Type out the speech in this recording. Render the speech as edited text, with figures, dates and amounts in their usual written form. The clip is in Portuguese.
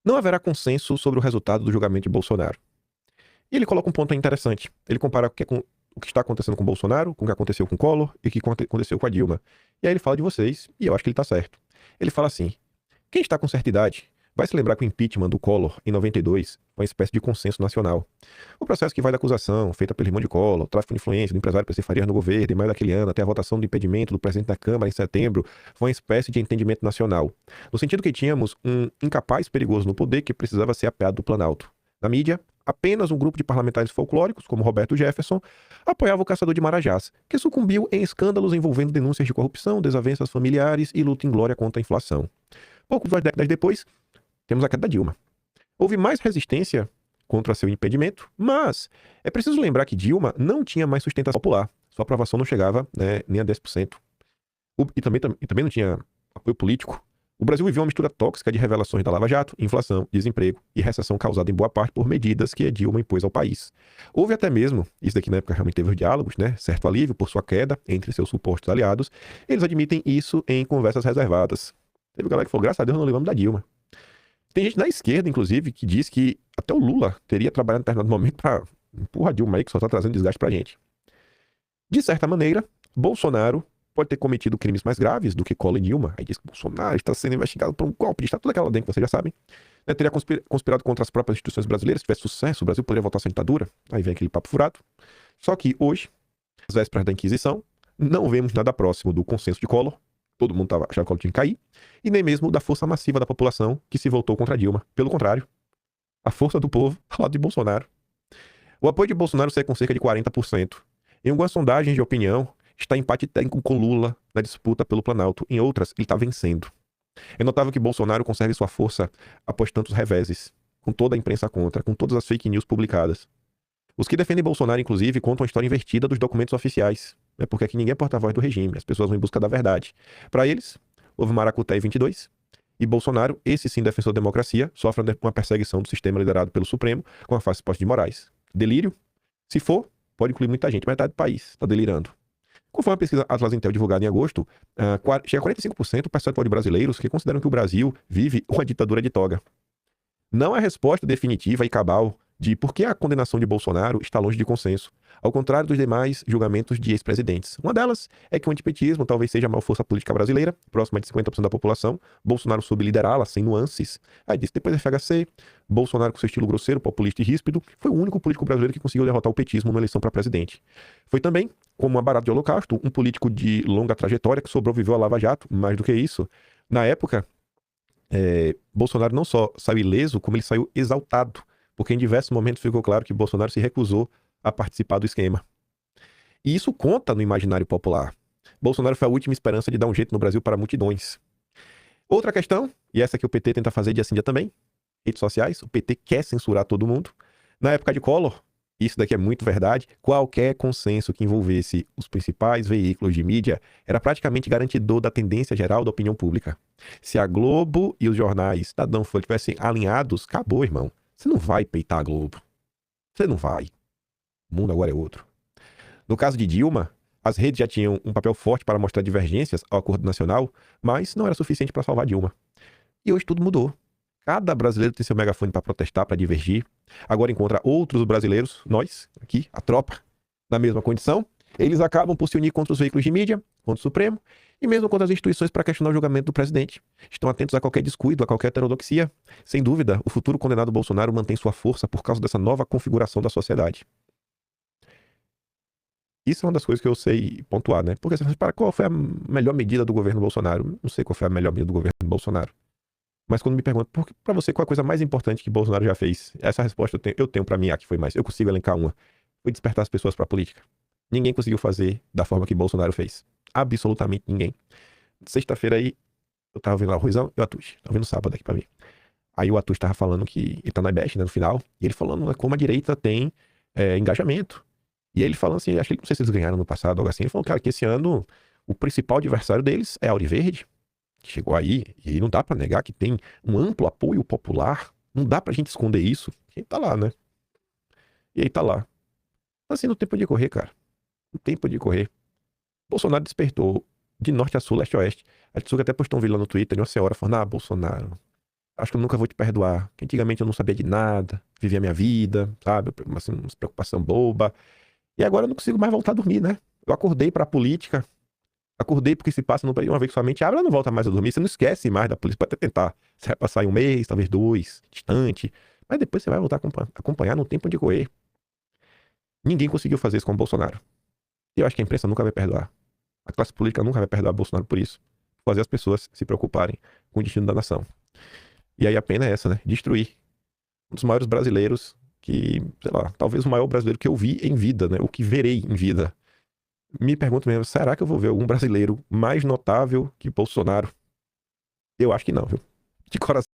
Não haverá consenso sobre o resultado do julgamento de Bolsonaro. E ele coloca um ponto interessante. Ele compara o que está acontecendo com Bolsonaro, com o que aconteceu com Collor e o que aconteceu com a Dilma. E aí ele fala de vocês, e eu acho que ele está certo. Ele fala assim: quem está com certa idade vai se lembrar que o impeachment do Collor, em 92, foi uma espécie de consenso nacional. O processo que vai da acusação, feita pelo irmão de Collor, tráfico de influência do empresário PC Farias no governo, em maio daquele ano, até a votação do impedimento do presidente da Câmara em setembro, foi uma espécie de entendimento nacional. No sentido que tínhamos um incapaz perigoso no poder que precisava ser apeado do Planalto. Na mídia, apenas um grupo de parlamentares folclóricos, como Roberto Jefferson, apoiava o caçador de Marajás, que sucumbiu em escândalos envolvendo denúncias de corrupção, desavenças familiares e luta em glória contra a inflação. Poucas décadas depois, temos a queda da Dilma. Houve mais resistência contra seu impedimento, mas é preciso lembrar que Dilma não tinha mais sustentação popular. Sua aprovação não chegava, né, nem a 10%. E também não tinha apoio político. O Brasil viveu uma mistura tóxica de revelações da Lava Jato, inflação, desemprego e recessão causada em boa parte por medidas que a Dilma impôs ao país. Houve até mesmo, isso daqui na época realmente teve os diálogos, né, certo alívio por sua queda entre seus supostos aliados. Eles admitem isso em conversas reservadas. Teve galera que falou, graças a Deus não levamos da Dilma. Tem gente na esquerda, inclusive, que diz que até o Lula teria trabalhado em determinado momento para empurrar a Dilma aí, que só tá trazendo desgaste pra gente. De certa maneira, Bolsonaro pode ter cometido crimes mais graves do que Collor e Dilma. Aí diz que Bolsonaro está sendo investigado por um golpe de Estado, toda aquela lenda que vocês já sabem. Né, teria conspirado contra as próprias instituições brasileiras. Se tivesse sucesso, o Brasil poderia voltar à sua ditadura. Aí vem aquele papo furado. Só que hoje, às vésperas da Inquisição, não vemos nada próximo do consenso de Collor. Todo mundo estava achando que Collor tinha que cair. E nem mesmo da força massiva da população que se voltou contra Dilma. Pelo contrário, a força do povo ao lado de Bolsonaro. O apoio de Bolsonaro segue com cerca de 40%. Em algumas sondagens de opinião, está em empate técnico com Lula na disputa pelo Planalto. Em outras, ele está vencendo. É notável que Bolsonaro conserve sua força após tantos reveses, com toda a imprensa contra, com todas as fake news publicadas. Os que defendem Bolsonaro, inclusive, contam a história invertida dos documentos oficiais, né? Porque aqui ninguém é porta-voz do regime, as pessoas vão em busca da verdade. Para eles, houve Maracutá em 22, e Bolsonaro, esse sim defensor da democracia, sofre uma perseguição do sistema liderado pelo Supremo com a face exposta de Moraes. Delírio? Se for, pode incluir muita gente, metade do país está delirando. Conforme a pesquisa Atlas Intel divulgada em agosto, chega a 45% do percentual de brasileiros que consideram que o Brasil vive uma ditadura de toga. Não há resposta definitiva e cabal de por que a condenação de Bolsonaro está longe de consenso, ao contrário dos demais julgamentos de ex-presidentes. Uma delas é que o antipetismo talvez seja a maior força política brasileira, próxima de 50% da população. Bolsonaro soube liderá-la sem nuances. Aí disse depois FHC, Bolsonaro com seu estilo grosseiro, populista e ríspido, foi o único político brasileiro que conseguiu derrotar o petismo numa eleição para presidente. Foi também, como uma barata de holocausto, um político de longa trajetória que sobreviveu à Lava Jato. Mais do que isso, na época, Bolsonaro não só saiu ileso, como ele saiu exaltado, porque em diversos momentos ficou claro que Bolsonaro se recusou a participar do esquema. E isso conta no imaginário popular. Bolsonaro foi a última esperança de dar um jeito no Brasil para multidões. Outra questão, e essa que o PT tenta fazer dia sim dia também, redes sociais, o PT quer censurar todo mundo. Na época de Collor, isso daqui é muito verdade, qualquer consenso que envolvesse os principais veículos de mídia era praticamente garantidor da tendência geral da opinião pública. Se a Globo e os jornais Estadão tivessem alinhados, acabou, irmão. Você não vai peitar a Globo. Você não vai. O mundo agora é outro. No caso de Dilma, as redes já tinham um papel forte para mostrar divergências ao acordo nacional, mas não era suficiente para salvar Dilma. E hoje tudo mudou. Cada brasileiro tem seu megafone para protestar, para divergir. Agora encontra outros brasileiros, nós, aqui, a tropa, na mesma condição. Eles acabam por se unir contra os veículos de mídia, contra o Supremo, e mesmo contra as instituições para questionar o julgamento do presidente. Estão atentos a qualquer descuido, a qualquer heterodoxia. Sem dúvida, o futuro condenado Bolsonaro mantém sua força por causa dessa nova configuração da sociedade. Isso é uma das coisas que eu sei pontuar, né? Porque você fala, para qual foi a melhor medida do governo Bolsonaro? Não sei qual foi a melhor medida do governo Bolsonaro. Mas quando me perguntam, para você, qual é a coisa mais importante que Bolsonaro já fez? Essa resposta eu tenho para mim, a que foi mais. Eu consigo elencar uma. Foi despertar as pessoas para a política. Ninguém conseguiu fazer da forma que Bolsonaro fez. Absolutamente ninguém. Sexta-feira aí, eu tava vendo lá o Ruizão e o Atush. Tava vendo sábado aqui pra mim. Aí o Atush tava falando que ele tá na IBEST, né, no final. E ele falando, né, como a direita tem engajamento. E aí ele falando assim, acho que não sei se eles ganharam no passado, algo assim. Ele falou, cara, que esse ano o principal adversário deles é a Auriverde, que chegou aí. E não dá pra negar que tem um amplo apoio popular. Não dá pra gente esconder isso. Quem tá lá, né? E aí tá lá. Assim, no tempo de correr, cara. No tempo de correr. Bolsonaro despertou de norte a sul, leste a oeste. A Tsuga até postou um vídeo lá no Twitter de uma senhora falando, Bolsonaro, Acho que eu nunca vou te perdoar. Que antigamente eu não sabia de nada, vivia a minha vida, sabe? Assim, uma preocupação boba. E agora eu não consigo mais voltar a dormir, né? Eu acordei pra política, acordei porque se passa no país uma vez que sua mente abre, ela não volta mais a dormir. Você não esquece mais da polícia. Pode até tentar. Você vai passar em um mês, talvez dois, distante. Mas depois você vai voltar a acompanhar no tempo de correr. Ninguém conseguiu fazer isso com o Bolsonaro. E eu acho que a imprensa nunca vai perdoar. A classe política nunca vai perdoar Bolsonaro por isso. Fazer as pessoas se preocuparem com o destino da nação. E aí a pena é essa, né? Destruir um dos maiores brasileiros que, sei lá, talvez o maior brasileiro que eu vi em vida, né? O que verei em vida. Me pergunto mesmo, será que eu vou ver algum brasileiro mais notável que Bolsonaro? Eu acho que não, viu? De coração.